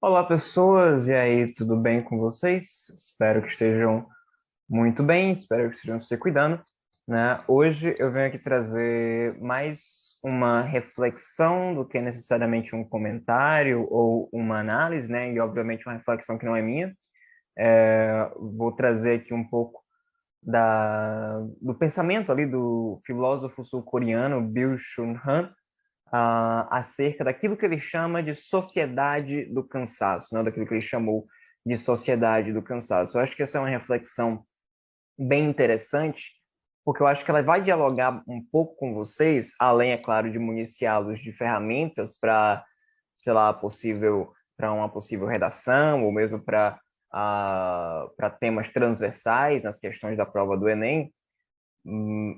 Olá, pessoas, e aí, tudo bem com vocês? Espero que estejam muito bem, espero que estejam se cuidando, né? Hoje eu venho aqui trazer mais uma reflexão do que necessariamente um comentário ou uma análise, né? E obviamente uma reflexão que não é minha. Vou trazer aqui um pouco do pensamento ali do filósofo sul-coreano Byung-Chul Han, acerca daquilo que ele chama de sociedade do cansaço, né? Daquilo que ele chamou de sociedade do cansaço. Eu acho que essa é uma reflexão bem interessante, porque eu acho que ela vai dialogar um pouco com vocês, além, é claro, de municiá-los de ferramentas para, sei lá, para uma possível redação, ou mesmo para temas transversais nas questões da prova do Enem,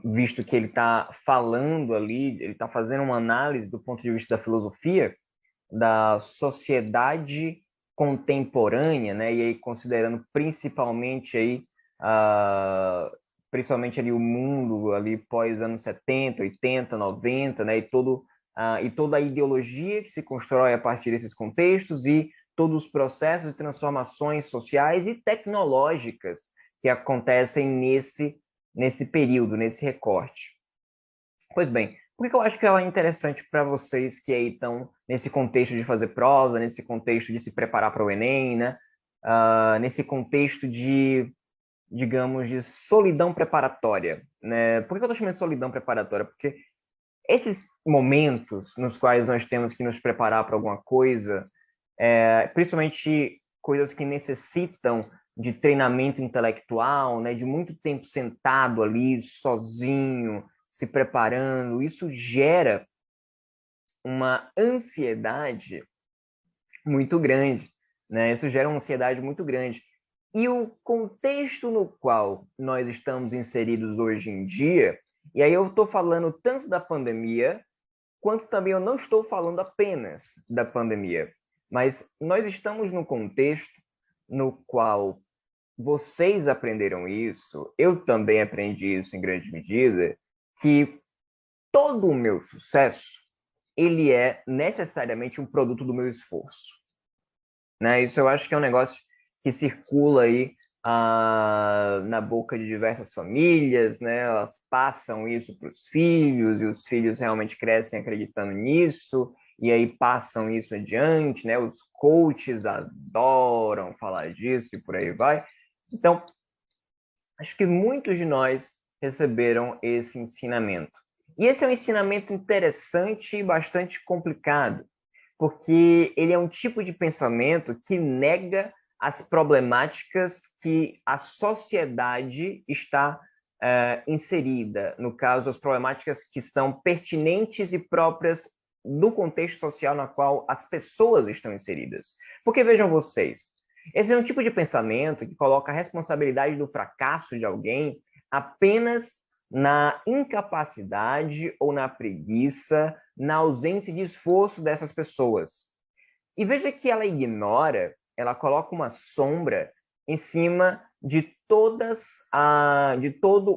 visto que ele está falando ali, ele está fazendo uma análise do ponto de vista da filosofia da sociedade contemporânea, né? E aí considerando ah, principalmente ali o mundo ali pós anos 70, 80, 90, né? E toda a ideologia que se constrói a partir desses contextos e todos os processos de transformações sociais e tecnológicas que acontecem nesse período, nesse recorte. Pois bem, por que eu acho que ela é interessante para vocês que aí estão nesse contexto de fazer prova, nesse contexto de se preparar para o Enem, né? Nesse contexto de, digamos, de solidão preparatória, né? Por que eu estou chamando de solidão preparatória? Porque esses momentos nos quais nós temos que nos preparar para alguma coisa, principalmente coisas que necessitam de treinamento intelectual, né, de muito tempo sentado ali, sozinho, se preparando, isso gera uma ansiedade muito grande, né? Isso gera uma ansiedade muito grande. E o contexto no qual nós estamos inseridos hoje em dia, e aí eu estou falando tanto da pandemia, quanto também eu não estou falando apenas da pandemia, mas nós estamos num contexto no qual vocês aprenderam isso, eu também aprendi isso em grande medida, que todo o meu sucesso, ele é necessariamente um produto do meu esforço, né? Isso eu acho que é um negócio que circula aí na boca de diversas famílias, né? Elas passam isso para os filhos e os filhos realmente crescem acreditando nisso e aí passam isso adiante, né? Os coaches adoram falar disso e por aí vai. Então, acho que muitos de nós receberam esse ensinamento. E esse é um ensinamento interessante e bastante complicado, porque ele é um tipo de pensamento que nega as problemáticas que a sociedade está inserida. No caso, as problemáticas que são pertinentes e próprias do contexto social na qual as pessoas estão inseridas. Porque vejam vocês, esse é um tipo de pensamento que coloca a responsabilidade do fracasso de alguém apenas na incapacidade ou na preguiça, na ausência de esforço dessas pessoas. E veja que ela ignora, ela coloca uma sombra em cima de todo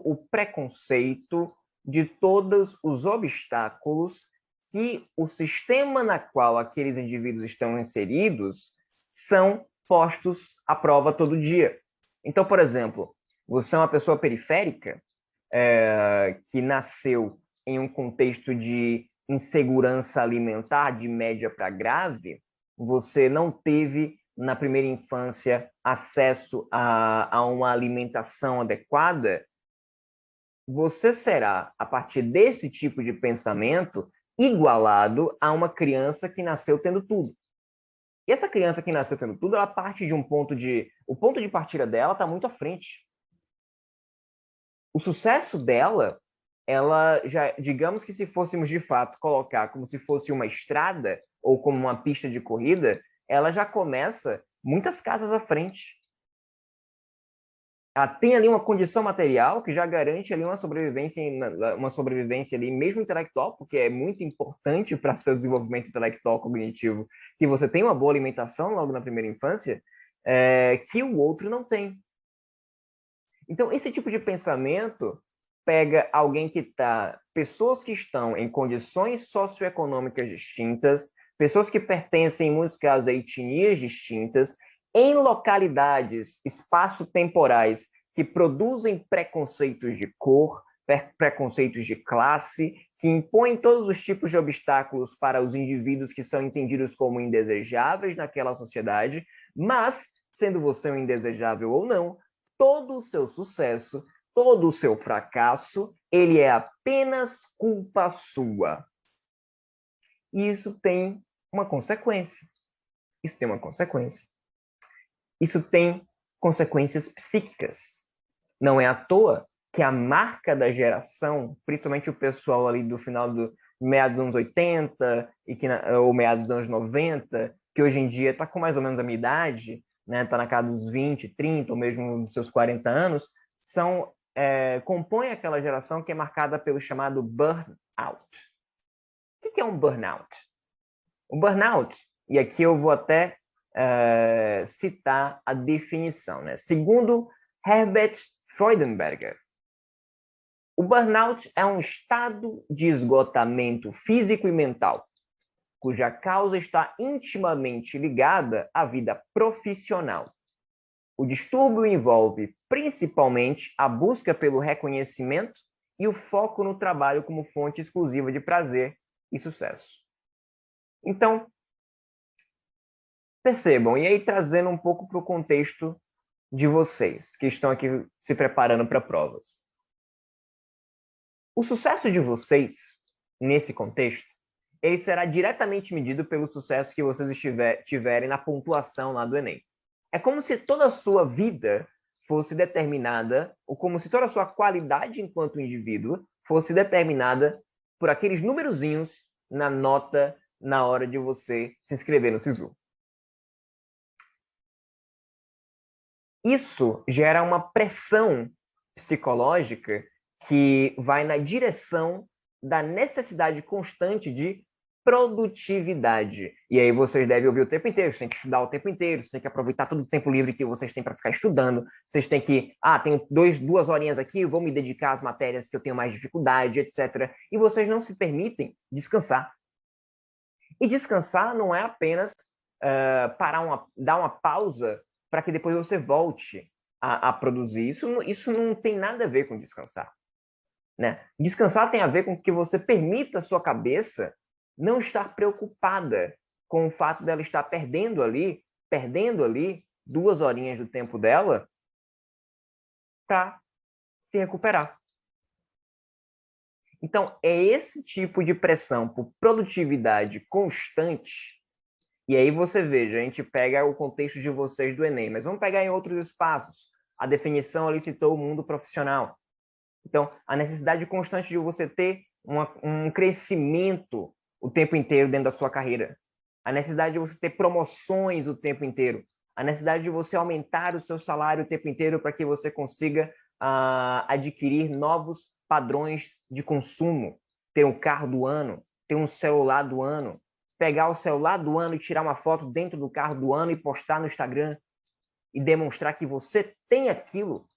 o preconceito, de todos os obstáculos que o sistema na qual aqueles indivíduos estão inseridos são postos à prova todo dia. Então, por exemplo, você é uma pessoa periférica, que nasceu em um contexto de insegurança alimentar de média para grave, você não teve na primeira infância acesso a uma alimentação adequada, você será, a partir desse tipo de pensamento, igualado a uma criança que nasceu tendo tudo. E essa criança que nasceu tendo tudo, ela parte de um ponto de. O ponto de partida dela está muito à frente. O sucesso dela, ela já, digamos que se fôssemos de fato colocar como se fosse uma estrada ou como uma pista de corrida, ela já começa muitas casas à frente. Ela tem ali uma condição material que já garante ali uma sobrevivência ali, mesmo intelectual, porque é muito importante para seu desenvolvimento intelectual cognitivo que você tenha uma boa alimentação logo na primeira infância, que o outro não tem. Então, esse tipo de pensamento pega alguém pessoas que estão em condições socioeconômicas distintas, pessoas que pertencem, em muitos casos, a etnias distintas, em localidades espaço-temporais que produzem preconceitos de cor, preconceitos de classe, que impõem todos os tipos de obstáculos para os indivíduos que são entendidos como indesejáveis naquela sociedade, mas, sendo você um indesejável ou não, todo o seu sucesso, todo o seu fracasso, ele é apenas culpa sua. E isso tem uma consequência. Isso tem uma consequência. Isso tem consequências psíquicas. Não é à toa que a marca da geração, principalmente o pessoal ali do final do meados dos anos 80 ou meados dos anos 90, que hoje em dia está com mais ou menos a minha idade, né, está na casa dos 20, 30 ou mesmo dos seus 40 anos, compõem aquela geração que é marcada pelo chamado burnout. O que é um burnout? O burnout, e aqui eu vou até citar a definição, né? Segundo Herbert Freudenberger, o burnout é um estado de esgotamento físico e mental, cuja causa está intimamente ligada à vida profissional. O distúrbio envolve principalmente a busca pelo reconhecimento e o foco no trabalho como fonte exclusiva de prazer e sucesso. Então, percebam, e aí trazendo um pouco para o contexto de vocês, que estão aqui se preparando para provas. O sucesso de vocês, nesse contexto, ele será diretamente medido pelo sucesso que vocês tiverem na pontuação lá do Enem. É como se toda a sua vida fosse determinada, ou como se toda a sua qualidade enquanto indivíduo fosse determinada por aqueles numerozinhos na nota na hora de você se inscrever no SISU. Isso gera uma pressão psicológica que vai na direção da necessidade constante de produtividade. E aí vocês devem ouvir o tempo inteiro, vocês têm que estudar o tempo inteiro, vocês têm que aproveitar todo o tempo livre que vocês têm para ficar estudando, vocês têm que, tenho duas horinhas aqui, vou me dedicar às matérias que eu tenho mais dificuldade, etc. E vocês não se permitem descansar. E descansar não é apenas dar uma pausa para que depois você volte a produzir. Isso não tem nada a ver com descansar. Né? Descansar tem a ver com que você permita a sua cabeça não estar preocupada com o fato dela estar perdendo ali 2 horinhas do tempo dela para se recuperar. Então, é esse tipo de pressão por produtividade constante. E aí você veja, a gente pega o contexto de vocês do Enem, mas vamos pegar em outros espaços. A definição ali citou o mundo profissional. Então, a necessidade constante de você ter um crescimento o tempo inteiro dentro da sua carreira. A necessidade de você ter promoções o tempo inteiro. A necessidade de você aumentar o seu salário o tempo inteiro para que você consiga adquirir novos padrões de consumo. Ter um carro do ano, ter um celular do ano, pegar o celular do ano e tirar uma foto dentro do carro do ano e postar no Instagram e demonstrar que você tem aquilo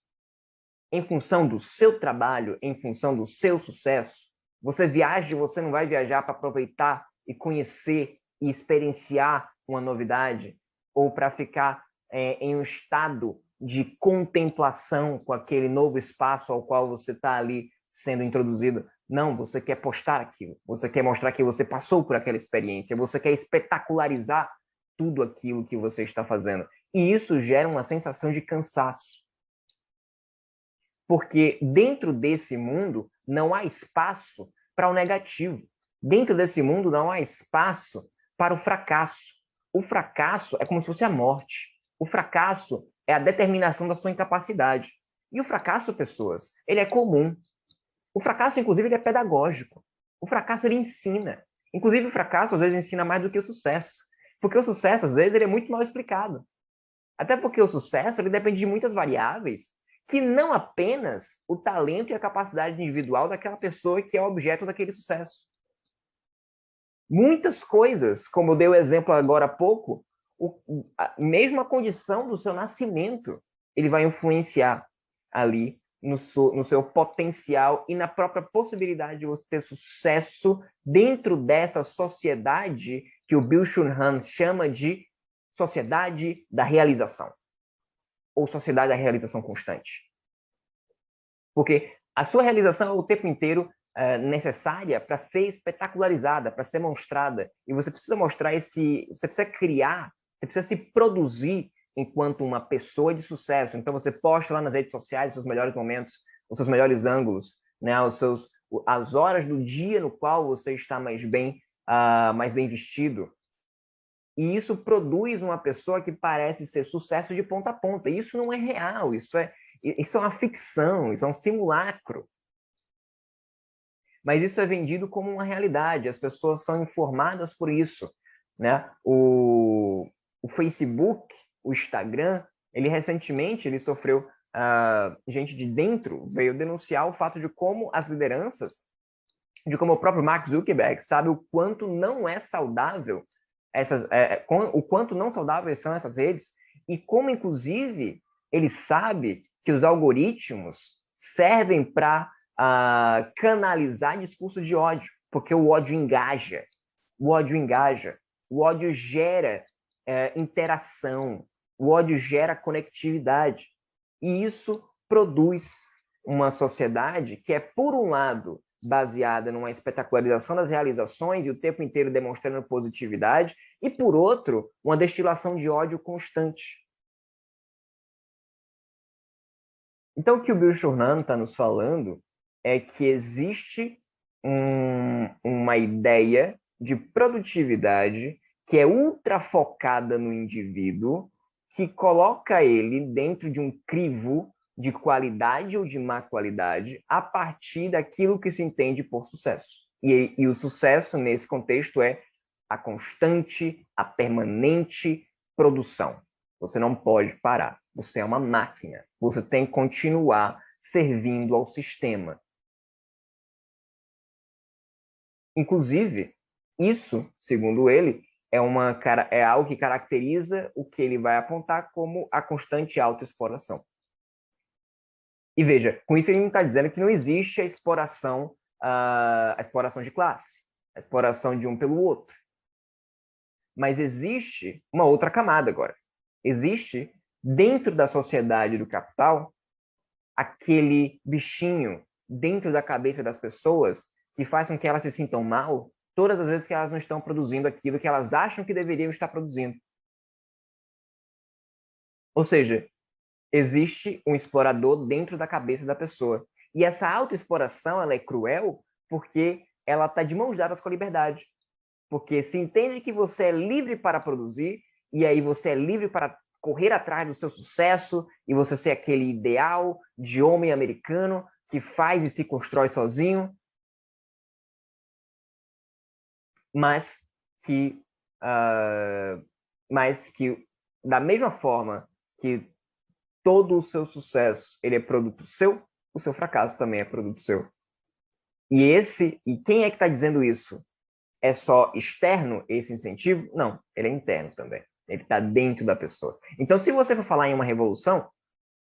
em função do seu trabalho, em função do seu sucesso. Você viaja, você não vai viajar para aproveitar e conhecer e experienciar uma novidade ou para ficar em um estado de contemplação com aquele novo espaço ao qual você está ali sendo introduzido. Não, você quer postar aquilo. Você quer mostrar que você passou por aquela experiência. Você quer espetacularizar tudo aquilo que você está fazendo. E isso gera uma sensação de cansaço. Porque dentro desse mundo não há espaço para o negativo. Dentro desse mundo não há espaço para o fracasso. O fracasso é como se fosse a morte. O fracasso é a determinação da sua incapacidade. E o fracasso, pessoas, ele é comum. O fracasso, inclusive, ele é pedagógico. O fracasso, ele ensina. Inclusive, o fracasso, às vezes, ensina mais do que o sucesso. Porque o sucesso, às vezes, ele é muito mal explicado. Até porque o sucesso, ele depende de muitas variáveis, que não apenas o talento e a capacidade individual daquela pessoa que é objeto daquele sucesso. Muitas coisas, como eu dei o exemplo agora há pouco, mesmo a condição do seu nascimento, ele vai influenciar ali no seu potencial e na própria possibilidade de você ter sucesso dentro dessa sociedade que o Byung-Chul Han chama de sociedade da realização, ou sociedade da realização constante. Porque a sua realização é o tempo inteiro necessária para ser espetacularizada, para ser mostrada. E você precisa mostrar você precisa criar, você precisa se produzir enquanto uma pessoa de sucesso. Então você posta lá nas redes sociais os seus melhores momentos, os seus melhores ângulos, né, as horas do dia no qual você está mais bem vestido. E isso produz uma pessoa que parece ser sucesso de ponta a ponta. E isso não é real, isso é uma ficção, isso é um simulacro. Mas isso é vendido como uma realidade, as pessoas são informadas por isso, né? O Facebook, o Instagram, ele recentemente sofreu, gente de dentro veio denunciar o fato de como as lideranças, de como o próprio Mark Zuckerberg sabe o quanto não é saudável o quanto não saudáveis são essas redes e como, inclusive, ele sabe que os algoritmos servem para canalizar discurso de ódio, porque o ódio engaja, o ódio gera interação, o ódio gera conectividade. E isso produz uma sociedade que é, por um lado, baseada numa espetacularização das realizações e o tempo inteiro demonstrando positividade, e, por outro, uma destilação de ódio constante. Então, o que o Byung-Chul Han está nos falando é que existe uma ideia de produtividade que é ultra focada no indivíduo, que coloca ele dentro de um crivo de qualidade ou de má qualidade a partir daquilo que se entende por sucesso. E o sucesso, nesse contexto, é a constante, a permanente produção. Você não pode parar. Você é uma máquina. Você tem que continuar servindo ao sistema. Inclusive, isso, segundo ele, é algo que caracteriza o que ele vai apontar como a constante autoexploração. E veja, com isso ele não está dizendo que não existe a exploração de classe, a exploração de um pelo outro. Mas existe uma outra camada agora. Existe, dentro da sociedade do capital, aquele bichinho dentro da cabeça das pessoas que faz com que elas se sintam mal todas as vezes que elas não estão produzindo aquilo que elas acham que deveriam estar produzindo. Ou seja, existe um explorador dentro da cabeça da pessoa. E essa autoexploração, ela é cruel porque ela está de mãos dadas com a liberdade. Porque se entende que você é livre para produzir, e aí você é livre para correr atrás do seu sucesso, e você ser aquele ideal de homem americano que faz e se constrói sozinho, mas que da mesma forma que todo o seu sucesso ele é produto seu, o seu fracasso também é produto seu. E quem é que está dizendo isso? É só externo esse incentivo? Não, ele é interno também. Ele está dentro da pessoa. Então, se você for falar em uma revolução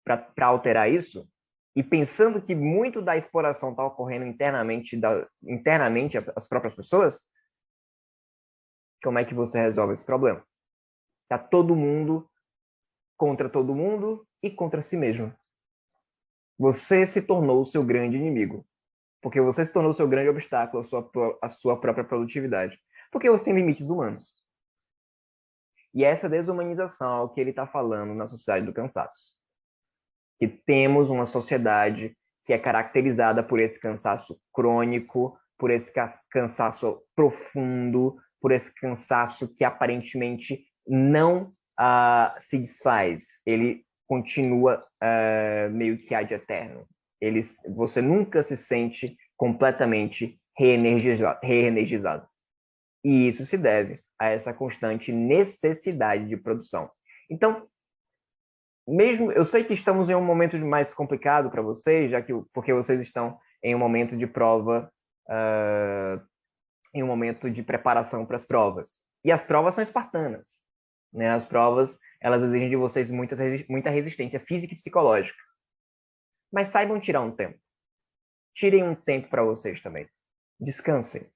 para alterar isso, e pensando que muito da exploração está ocorrendo internamente as próprias pessoas, como é que você resolve esse problema? Está todo mundo contra todo mundo e contra si mesmo. Você se tornou o seu grande inimigo. Porque você se tornou o seu grande obstáculo à sua própria produtividade. Porque você tem limites humanos. E essa desumanização é o que ele está falando na sociedade do cansaço. Que temos uma sociedade que é caracterizada por esse cansaço crônico, por esse cansaço profundo, por esse cansaço que aparentemente não se desfaz. Ele continua meio que ad eterno. Você nunca se sente completamente reenergizado. E isso se deve a essa constante necessidade de produção. Então, mesmo eu sei que estamos em um momento mais complicado para vocês, porque vocês estão em um momento de prova, em um momento de preparação para as provas. E as provas são espartanas, né? As provas, elas exigem de vocês muita resistência física e psicológica. Mas saibam tirar um tempo. Tirem um tempo para vocês também. Descansem.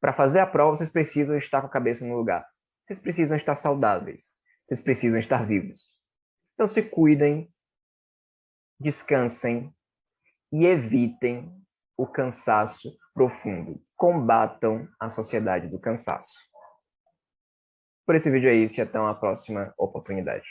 Para fazer a prova, vocês precisam estar com a cabeça no lugar. Vocês precisam estar saudáveis. Vocês precisam estar vivos. Então se cuidem, descansem e evitem o cansaço profundo. Combatam a sociedade do cansaço. Por esse vídeo é isso e até uma próxima oportunidade.